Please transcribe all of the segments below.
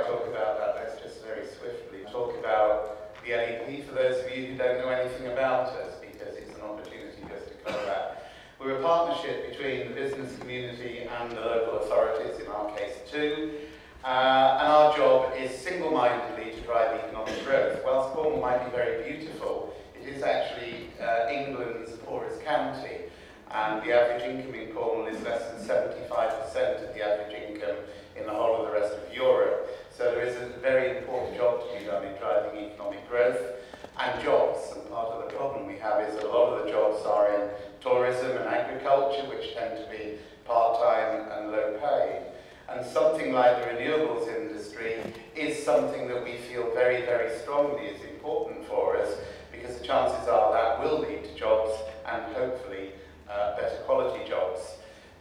talk about that, let's just very swiftly talk about the LEP for those of you who don't know anything about us, because it's an opportunity just to cover that. We're a partnership between the business community and the local authorities, in our case too, and our job is single-mindedly to drive economic growth. Whilst Cornwall might be very beautiful, it is actually England's poorest county, and the average income in Cornwall is less than 75% of the average income in the whole of the rest of Europe. So there is a very important job to be done in driving economic growth and jobs. And part of the problem we have is a lot of the jobs are in tourism and agriculture, which tend to be part-time and low paid. And something like the renewables industry is something that we feel very, very strongly is important for us, because the chances are that will lead to jobs and hopefully better quality jobs.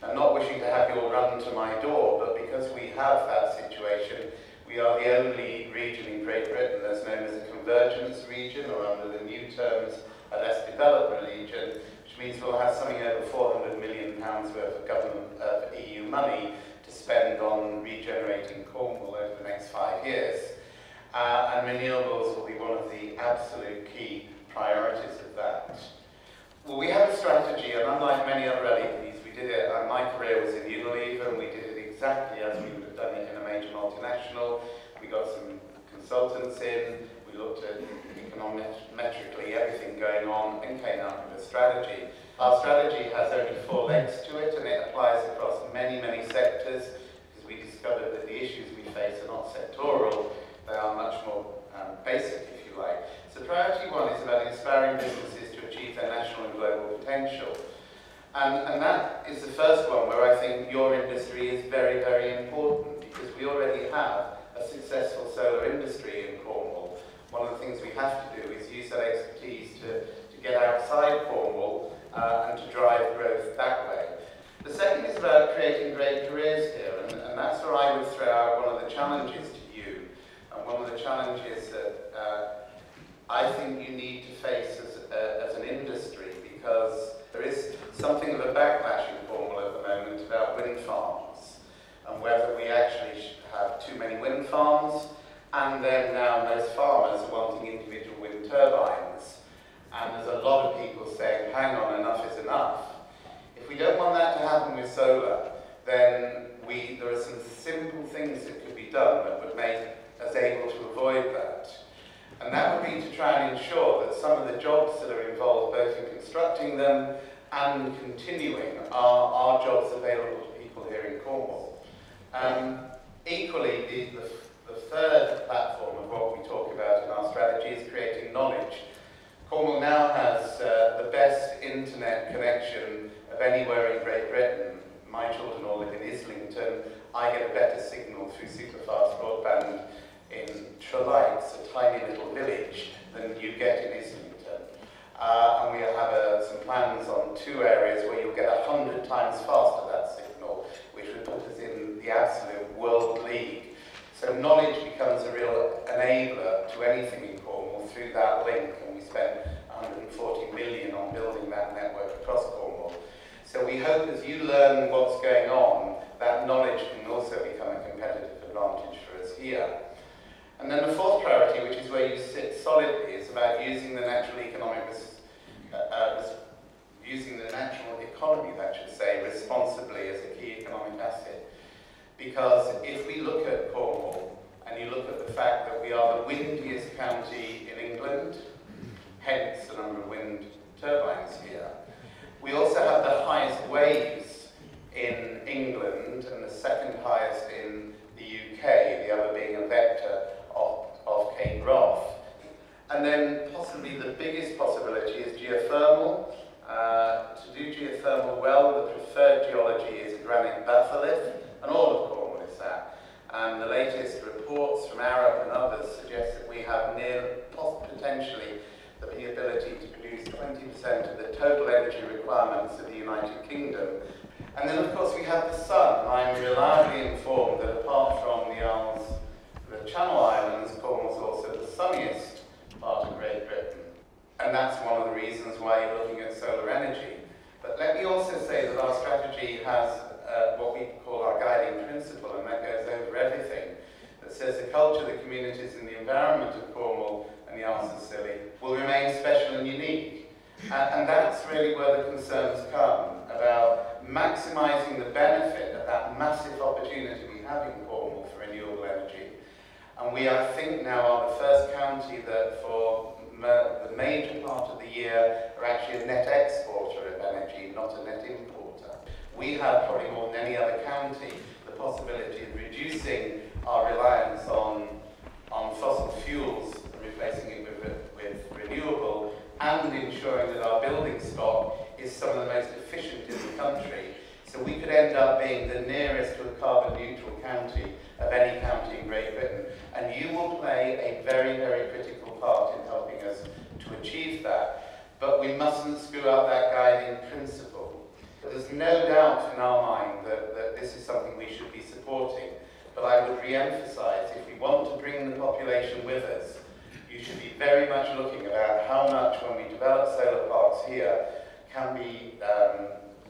I'm not wishing to have you all run to my door, but because we have that situation, we are the only region in Great Britain that's known as a convergence region, or under the new terms, a less developed region, which means we'll have something over £400 million worth of government EU money to spend on regenerating Cornwall over the next 5 years. And renewables will be one of the absolute key priorities of that. Well, we have a strategy, and unlike many other LEPs, we did it, my career was in Unilever, and we did it exactly as we would have done it in a major multinational. We got some consultants in, we looked at econometrically everything going on, and came out with a strategy. Our strategy has only 4 legs to it, and it applies across many, many sectors, because we discovered that the issues we face are not sectoral, they are much more basic, if you like. So priority 1 is about inspiring businesses to achieve their national and global potential. And that is the first one where I think your industry is very, very important, because we already have a successful solar industry in Cornwall. One of the things we have to do is use that expertise to get outside Cornwall and to drive growth that way. The second is about creating great careers here, and that's where I would throw out one of the challenges to you, and one of the challenges that I think you need to face as an industry, because there is something of a backlash in Cornwall at the moment about wind farms, and whether we actually have too many wind farms, and then now most farmers are wanting individual wind turbines. And there's a lot of people saying, hang on, enough is enough. If we don't want that to happen with solar, then there are some simple things that could be done that would make us able to avoid that. And that would be to try and ensure that some of the jobs that are involved, both in constructing them and continuing, are jobs available to people here in Cornwall. Equally, the third platform of what we talk about in our strategy is creating knowledge. Cornwall now has the best internet connection of anywhere in Great Britain. My children all live in Islington. I get a better signal through superfast broadband in Trelights, a tiny little village, than you get in Islington. And we have some plans on 2 areas where you'll get 100 times faster that signal, which would put us in the absolute world league. So knowledge becomes a real enabler to anything in Cornwall through that link, and we spent 140 million on building that network across Cornwall. So we hope as you learn what's going on, that knowledge can also become a competitive advantage for us here. And then the fourth priority, which is where you sit solidly, is about using the natural economy, that should say, responsibly as a key economic asset. Because if we look at Cornwall, and you look at the fact that we are the windiest county in England, hence the number of wind turbines here, we also have the highest waves in England and the second highest in the UK, the other being a vector of Cape Wrath. And then possibly the biggest possibility is geothermal. To do geothermal well, the preferred geology is granite batholith, and all of Cornwall is that. And the latest reports from Arup and others suggest that we have potentially the ability to produce 20% of the total energy requirements of the United Kingdom. And then of course we have the sun. I'm reliably informed that apart from the Isles, the Channel Islands, Cornwall is also the sunniest part of Great Britain. And that's one of the reasons why you're looking at solar energy. But let me also say that our strategy has what we call our guiding principle, and that goes over everything, that says the culture, the communities and the environment of Cornwall, and the answer is silly, will remain special and unique. And that's really where the concerns come, about maximising the benefit of that massive opportunity we have in Cornwall for renewable energy. And we, I think, now are the first county that for the major part of the year are actually a net exporter of energy, not a net importer. We have, probably more than any other county, the possibility of reducing our reliance on fossil fuels and replacing it with renewable, and ensuring that our building stock is some of the most efficient in the country. So we could end up being the nearest to a carbon neutral county of any county in Great Britain. And you will play a very, very critical part in helping us to achieve that. But we mustn't screw up that guiding principle. There's no doubt in our mind that this is something we should be supporting. But I would re-emphasise, if we want to bring the population with us, you should be very much looking about how much, when we develop solar parks here, can be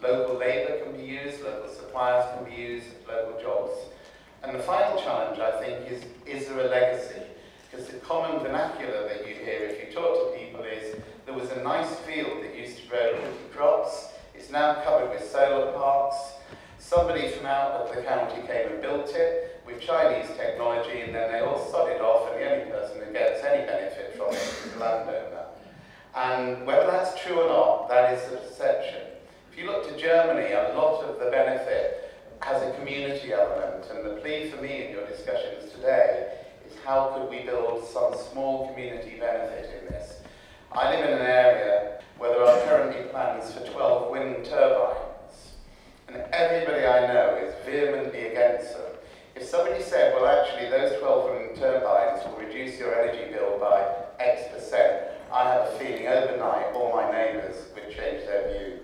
local labour can be used, local suppliers can be used, local jobs. And the final challenge, I think, is there a legacy? Because the common vernacular that you hear if you talk to people is, there was a nice field that used to grow pretty crops, it's now covered with solar parks, somebody from out of the county came and built it with Chinese technology, and then they all sodded off, and the only person who gets any benefit from it is the landowner. And whether that's true or not, that is the perception. If you look to Germany, a lot of the benefit has a community element, and the plea for me in your discussions today is how could we build some small community benefit in this. I live in an area where there are currently plans for 12 wind turbines, and everybody I know is vehemently against them. If somebody said, well actually those 12 wind turbines will reduce your energy bill by X%, I have a feeling overnight all my neighbours would change their view.